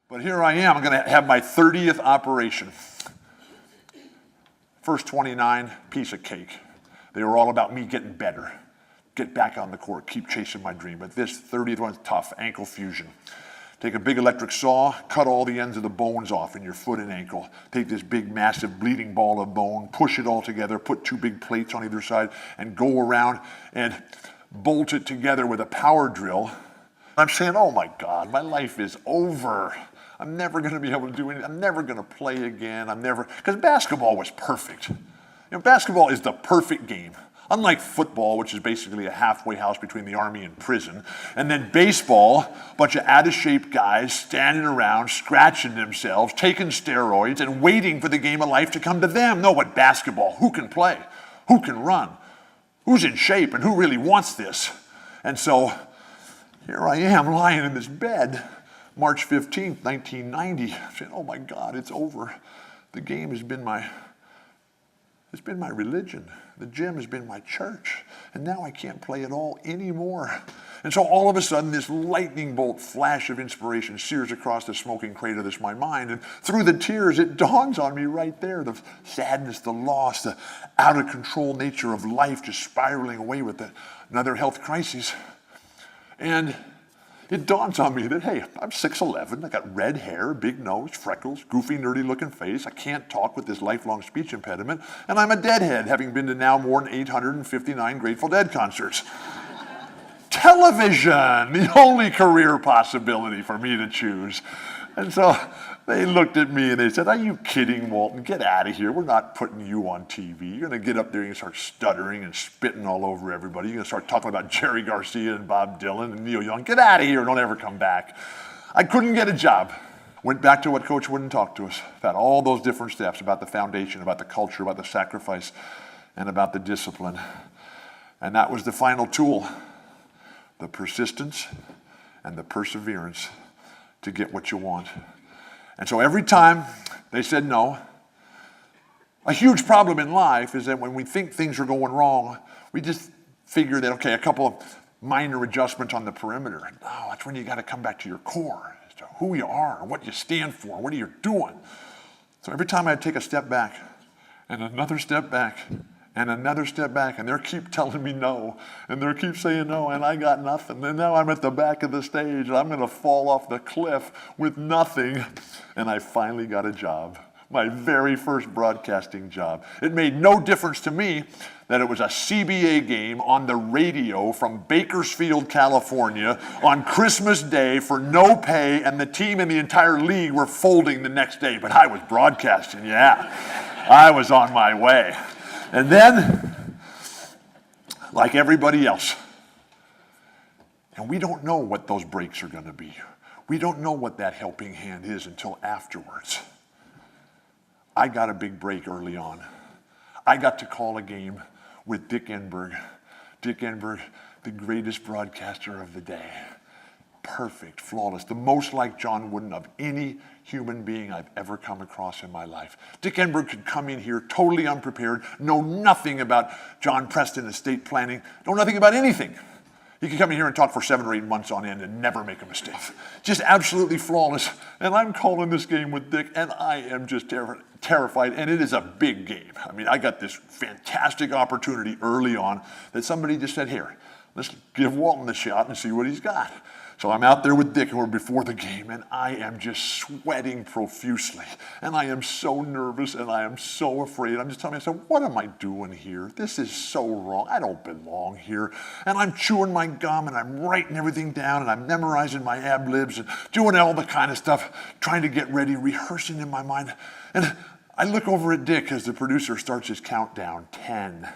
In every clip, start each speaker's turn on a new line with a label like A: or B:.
A: But here I am, I'm going to have my 30th operation. First 29, piece of cake. They were all about me getting better, get back on the court, keep chasing my dream. But this 30th one's tough, ankle fusion. Take a big electric saw, cut all the ends of the bones off in your foot and ankle. Take this big, massive bleeding ball of bone, push it all together, put 2 big plates on either side, and go around and bolt it together with a power drill. I'm saying, oh my God, my life is over. I'm never going to be able to do anything. I'm never going to play again. Because basketball was perfect. Basketball is the perfect game. Unlike football, which is basically a halfway house between the army and prison. And then baseball, a bunch of out-of-shape guys standing around, scratching themselves, taking steroids, and waiting for the game of life to come to them. No, but basketball, who can play? Who can run? Who's in shape and who really wants this? And so here I am lying in this bed, March 15th, 1990, saying, oh my God, it's over. The game has been it's been my religion. The gym has been my church. And now I can't play at all anymore. And so all of a sudden, this lightning bolt flash of inspiration sears across the smoking crater that's my mind. And through the tears, it dawns on me right there, the sadness, the loss, the out-of-control nature of life just spiraling away with another health crisis. And it dawns on me that, hey, I'm 6'11", I got red hair, big nose, freckles, goofy, nerdy-looking face. I can't talk with this lifelong speech impediment, and I'm a deadhead, having been to now more than 859 Grateful Dead concerts. Television, the only career possibility for me to choose. And so they looked at me and they said, are you kidding, Walton? Get out of here. We're not putting you on TV. You're going to get up there and start stuttering and spitting all over everybody. You're going to start talking about Jerry Garcia and Bob Dylan and Neil Young. Get out of here. Don't ever come back. I couldn't get a job. Went back to what Coach wouldn't talk to us about all those different steps, about the foundation, about the culture, about the sacrifice, and about the discipline. And that was the final tool, the persistence and the perseverance to get what you want. And so every time they said no, a huge problem in life is that when we think things are going wrong, we just figure that, okay, a couple of minor adjustments on the perimeter. No, that's when you got to come back to your core, as to who you are, what you stand for, what are you doing. So every time I'd take a step back and another step back and another step back, and they keep telling me no, and they keep saying no, and I got nothing. And now I'm at the back of the stage, and I'm going to fall off the cliff with nothing. And I finally got a job, my very first broadcasting job. It made no difference to me that it was a CBA game on the radio from Bakersfield, California, on Christmas Day for no pay, and the team in the entire league were folding the next day. But I was broadcasting, yeah. I was on my way. And then, like everybody else, and we don't know what those breaks are going to be. We don't know what that helping hand is until afterwards. I got a big break early on. I got to call a game with Dick Enberg. Dick Enberg, the greatest broadcaster of the day. Perfect, flawless, the most like John Wooden of any human being I've ever come across in my life. Dick Enberg could come in here totally unprepared, know nothing about John Preston estate planning, know nothing about anything. He could come in here and talk for 7 or 8 months on end and never make a mistake. Just absolutely flawless. And I'm calling this game with Dick, and I am just terrified, and it is a big game. I mean, I got this fantastic opportunity early on that somebody just said, here, let's give Walton the shot and see what he's got. So I'm out there with Dick, and we're before the game, and I am just sweating profusely. And I am so nervous, and I am so afraid. I'm just telling myself, what am I doing here? This is so wrong. I don't belong here. And I'm chewing my gum, and I'm writing everything down, and I'm memorizing my ad-libs, and doing all the kind of stuff, trying to get ready, rehearsing in my mind. And I look over at Dick as the producer starts his countdown, 10,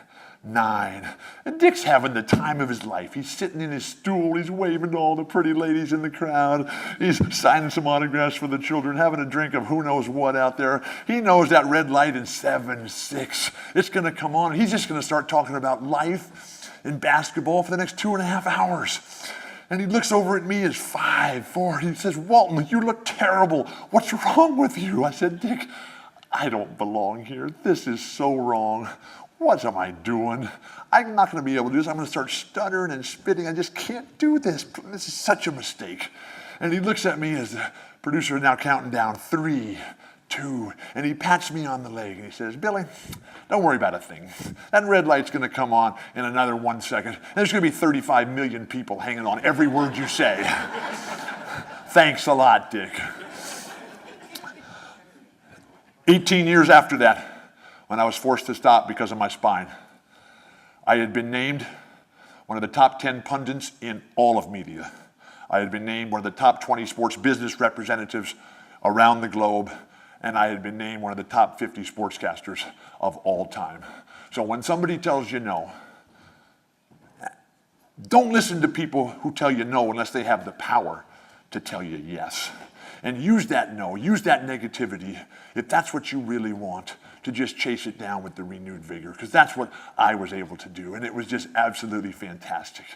A: 9. And Dick's having the time of his life. He's sitting in his stool. He's waving to all the pretty ladies in the crowd. He's signing some autographs for the children, having a drink of who knows what out there. He knows that red light in 7, 6. It's going to come on. He's just going to start talking about life in basketball for the next 2.5 hours. And he looks over at me as 5, 4. He says, Walton, you look terrible. What's wrong with you? I said, Dick, I don't belong here. This is so wrong. What am I doing? I'm not going to be able to do this. I'm going to start stuttering and spitting. I just can't do this. This is such a mistake. And he looks at me as the Producer is now counting down 3, 2, and he pats me on the leg and he says, Billy, don't worry about a thing. That red light's gonna come on in another 1 second. And there's gonna be 35 million people hanging on every word you say. Thanks a lot, Dick. 18 years after that, when I was forced to stop because of my spine, I had been named one of the top 10 pundits in all of media. I had been named one of the top 20 sports business representatives around the globe, and I had been named one of the top 50 sportscasters of all time. So when somebody tells you no, don't listen to people who tell you no unless they have the power to tell you yes. And use that no, use that negativity, if that's what you really want, to just chase it down with the renewed vigor, because that's what I was able to do, and it was just absolutely fantastic.